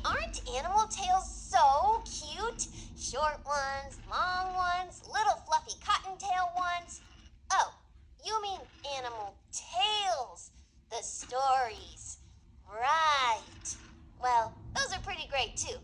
Aren't animal tails so cute? Short ones, long ones, little fluffy cottontail ones. Oh, you mean animal tales, the stories. Right. Well, those are pretty great too.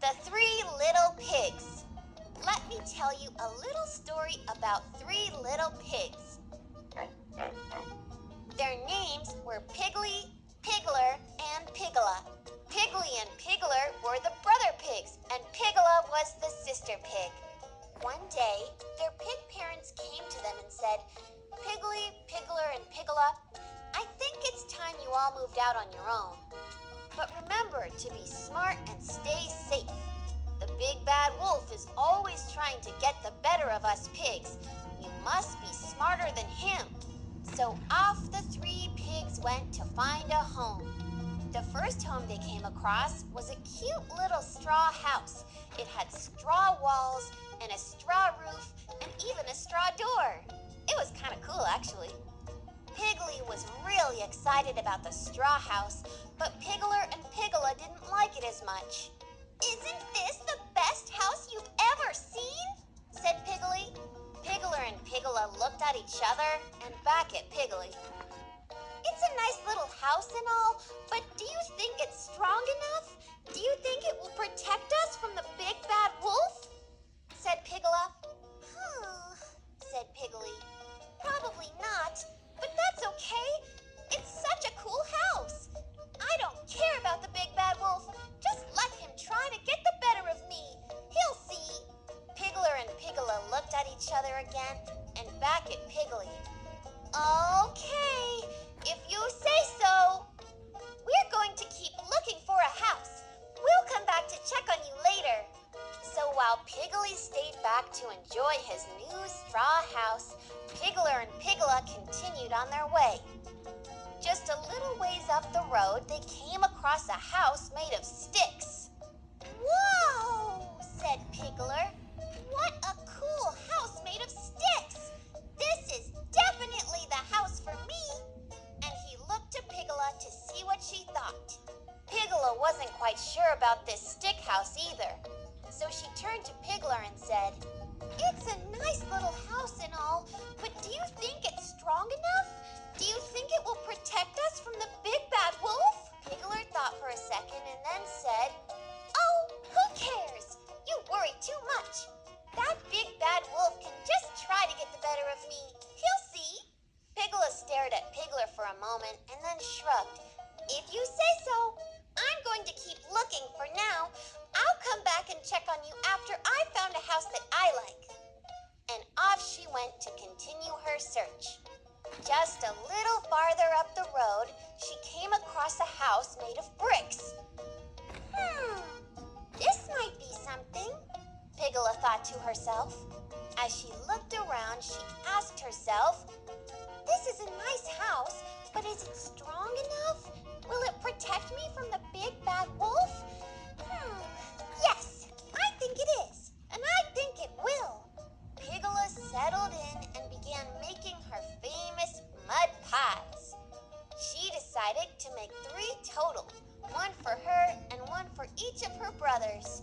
The Three Little Pigs. Let me tell you a little story about three little pigs. Their names were Piggly, Piggler, and Piggala. Piggly and Piggler were the brother pigs, and Piggala was the sister pig. One day, their pig parents came to them and said, "Piggly, Piggler, and Piggala, I think it's time you all moved out on your own. But remember to be smart and stay safe. The big bad wolf is always trying to get the better of us pigs. You must be smarter than him." So off the three pigs went to find a home. The first home they came across was a cute little straw house. It had straw walls and a straw roof and even a straw door. It was kind of cool, actually. Piggly was really excited about the straw house, but Piggler and Piggala didn't like it as much. "Isn't this the best house you've ever seen?" said Piggly. Piggler and Piggala looked at each other and back at Piggly. "It's a nice little house and all, but do you think it's strong enough? Do you think it will protect us from the big bad wolf?" said Piggala. Said Piggly. "Probably not, but that's okay. It's such a cool house. I don't care about the big bad wolf. Just let him try to get the better of me. He'll see." Piggler and Piggala looked at each other again and back at Piggly. "Okay, if you say so. We're going to keep looking for a house. We'll come back to check on you later." So while Piggly stayed back to enjoy his new straw house, Piggler and Piggala continued on their way. Just a little ways up the road, they came across a house made of sticks. "Whoa!" said Piggler. "What a cool house made of sticks! This is definitely the house for me." And he looked to Piggala to see what she thought. Piggala wasn't quite sure about this stick house either. So she turned to Piggler and said, "It's a nice little house and all, but do you think it's strong enough? Do you think it will protect us from the big bad wolf?" Piggler thought for a second and then said, "Oh, who cares? You worry too much. That big bad wolf can just try to get the better of me. He'll see." Piggler stared at Piggler for a moment and then shrugged. "If you say so. I'm going to keep looking for now. I'll come back and check on you after I've found a house that I like." And off she went to continue her search. Just a little farther up the road, she came across a house made of bricks. This might be something, Piggala thought to herself. As she looked around, she asked herself, "This is a nice house, but is it strong enough? Will it protect me from the big bad wolf? Yes, I think it is, and I think it will." Piggala settled in and began making her famous mud pies. She decided to make 3 total, one for her and one for each of her brothers.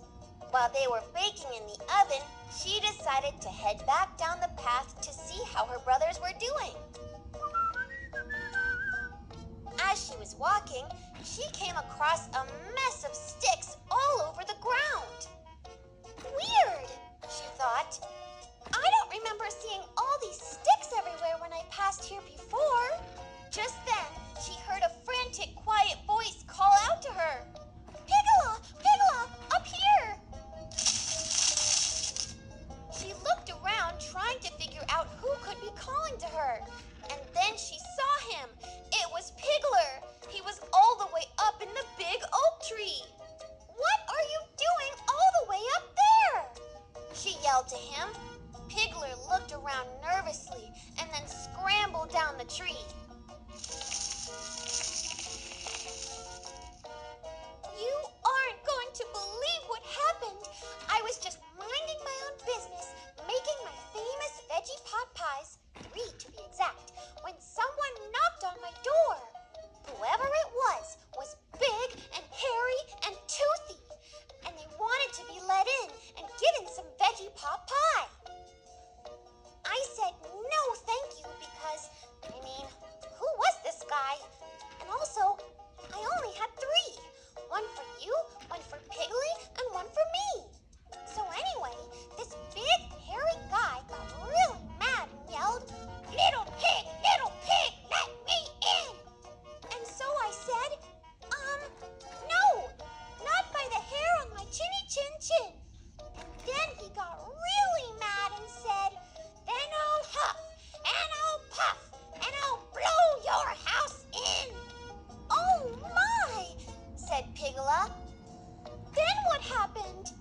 While they were baking in the oven, she decided to head back down the path to see how her brothers were doing. As she was walking, she came across a mess of sticks all over the ground. "Weird," she thought. "I don't remember seeing all these sticks everywhere when I passed here before." Just then, she heard a frantic, quiet voice call out to her. "Piggala! Piggala! Up here!" She looked around, trying to figure out who could be calling to her. And then she saw him. It was Piggler. He was all the way up in the big oak tree. "What are you doing all the way up there?" she yelled to him. Piggler looked around nervously and then scrambled down the tree. "You aren't going to believe what happened. I was just minding my own business, making my famous veggie pot pies, 3 to be exact, when someone knocked on my door. Whoever it was big and hairy Pigala. Then what happened?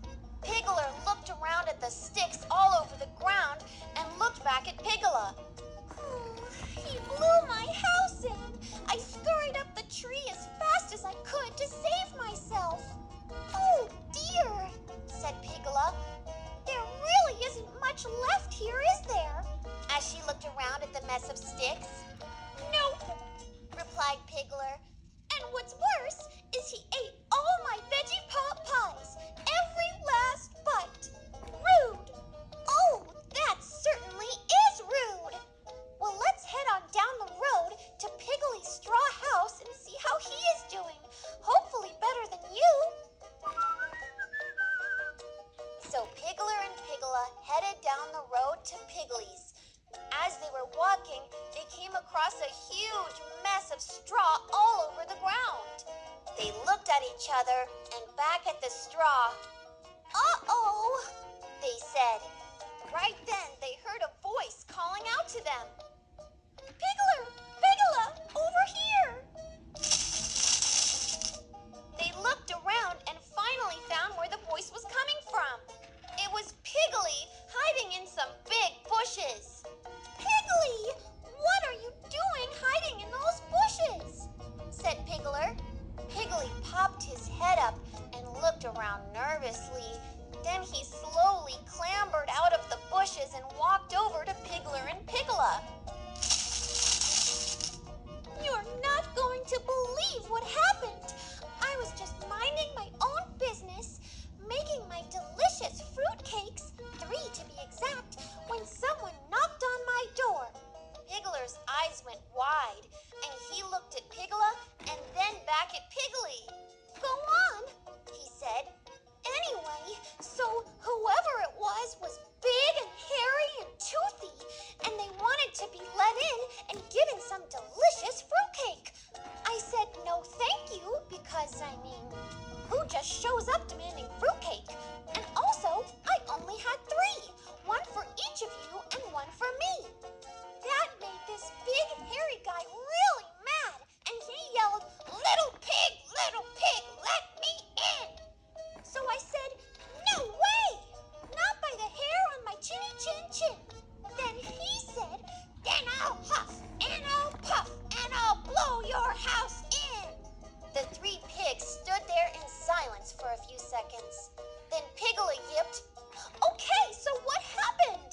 Pigler looked around at the sticks all over the ground and looked back at Pigala. He blew my house in. I scurried up the tree as fast as I could to save myself. Oh dear, said Pigala. There really isn't much left here, is there? As she looked around at the mess of sticks. Nope, replied Pigler. And what's worse is he ate all my veggie pot pies, every last bite. Rude. Oh, that certainly is rude. Well, let's head on down the road to Piggly's straw house and see how he is doing. Hopefully better than you. So Pigler and Pigala headed down the road to Piggly's. As they were walking, they came across a huge mess of straw all over the ground. They looked at each other and back at the straw. Uh-oh, they said. Right then, they heard a voice calling out to them. Pigler! Pigala! Over here! They looked around and finally found where the voice was coming from. It was Piggly hiding in some big bushes. Piggly! What are you doing hiding in those bushes? Said Pigler. Piggly popped his head up and looked around nervously. Then he slowly clambered out of the bushes and walked over to Pigler and Pigala. You're not going to believe what happened. I was just minding my own business, making my delicious fruitcakes, 3 to be exact, when someone knocked on my door. Pigler's eyes went wide, and he looked at Pigala and then back at Piggly. Go on, he said. Anyway, so whoever it was big and hairy and toothy, and they wanted to be let in and given some delicious fruitcake. I said no thank you because, who just shows up demanding fruitcake? And also, I only had 3, 1 for each of you and 1 for me. That made this big hairy guy really mad, and he yelled, little pig, let me in. So I said, no way, not by the hair on my chinny chin chin. Then he said, then I'll huff and I'll puff and I'll blow your house in. The 3 pigs stood there in silence for a few seconds. Then Piggly yipped, okay, so what happened?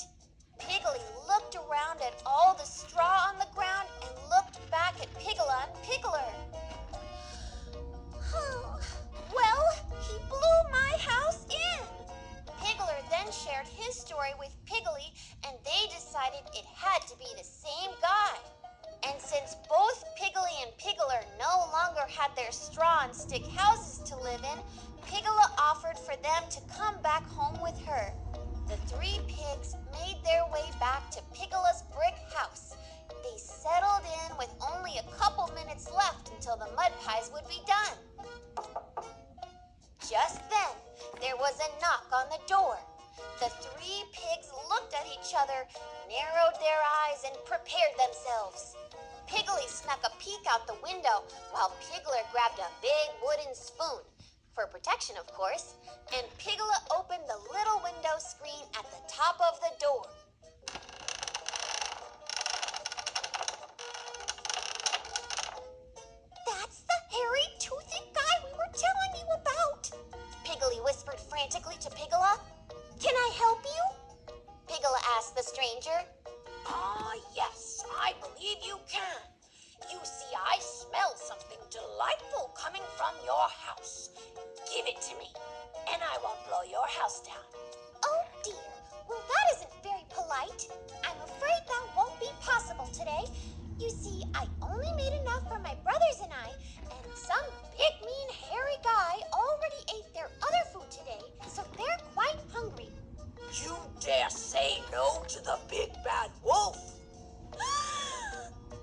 Piggly looked around at all the straw on the ground and looked back at Pigala and Pigler. Well, he blew my house in. Pigler then shared his story with Piggly, and they decided it had to be the same guy. And since both Piggly and Pigler no longer had their straw and stick houses to live in, Pigala offered for them to come back home with her. The 3 pigs made their way back to Pigala's brick house. They settled in with only a couple minutes left until the mud pies would be done. Just then, there was a knock on the door. The 3 pigs looked at each other, narrowed their eyes, and prepared themselves. Piggly snuck a peek out the window while Pigler grabbed a big wooden spoon, for protection of course, and Pigala opened the little window screen at the top of the door. That's the hairy, toothy guy we were telling you about, Piggly whispered frantically to Pigala. Can I help you? Pigala asked the stranger. Yes, I believe you can. You see, I smell something delightful coming from your house. Give it to me, and I won't blow your house down. Oh dear, well that isn't very polite. I'm afraid that won't be possible today. You see, I only made enough for my brothers and I, and some big mean hairy guy already ate their other food today, so they're quite hungry. You dare say no to the big bad wolf?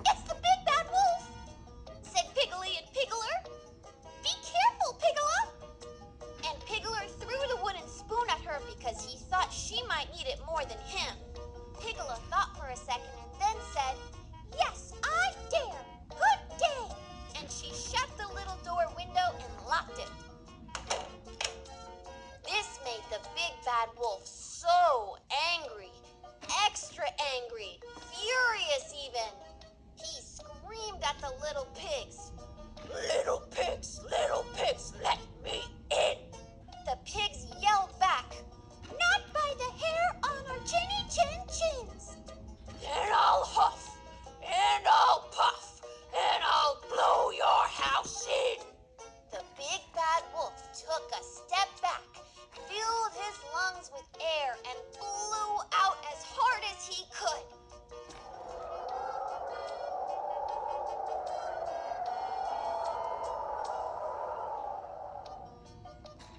It's the big bad wolf, said Piggly and Pigler. Be careful, Pigala. And Pigler threw the wooden spoon at her because he thought she might need it more than him. Pigala thought for a second and then said, yes, I dare. Good day. And she shut the little door window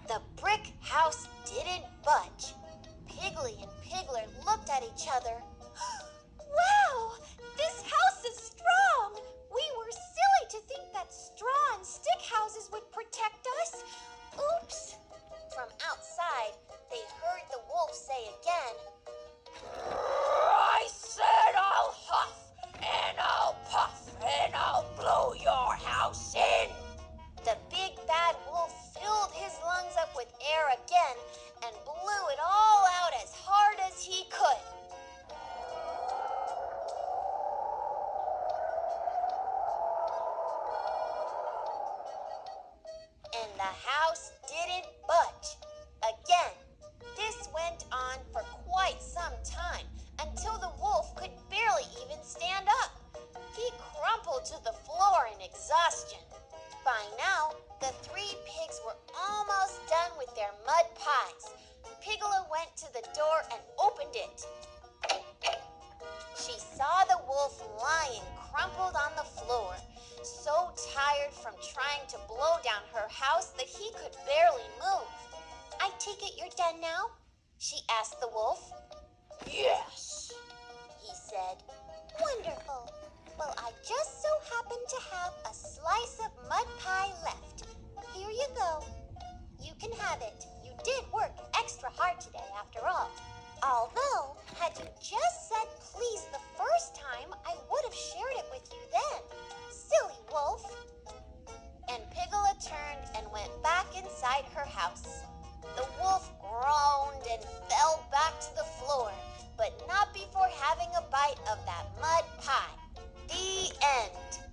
The brick house didn't budge. Piggly and Pigler looked at each other. Wow! This house is strong! We were silly to think that straw and stick houses would protect us. Oops! From outside, they heard the wolf say again, I said I'll huff, and I'll puff, and I'll blow your house in. The big bad wolf filled his lungs up with air again and blew it all out as hard as he could. And the house didn't budge. Again, this went on for quite some time until the wolf could barely even stand up. He crumpled to the floor in exhaustion. By now, the three pigs were almost done with their mud pies. Piglet went to the door and opened it. She saw the wolf lying crumpled on the floor, so tired from trying to blow down her house that he could barely move. I take it you're done now? She asked the wolf. Yes, He said. Wonderful. Well, I just so happen to have a slice of mud pie left. Here you go. You can have it. You did work extra hard today after all. Although, had you just said please the first time, I would have shared it with you then. Silly wolf. And Piglet turned and went back inside her house. The wolf groaned and fell back to the floor, but not before having a bite of that mud pie. The end.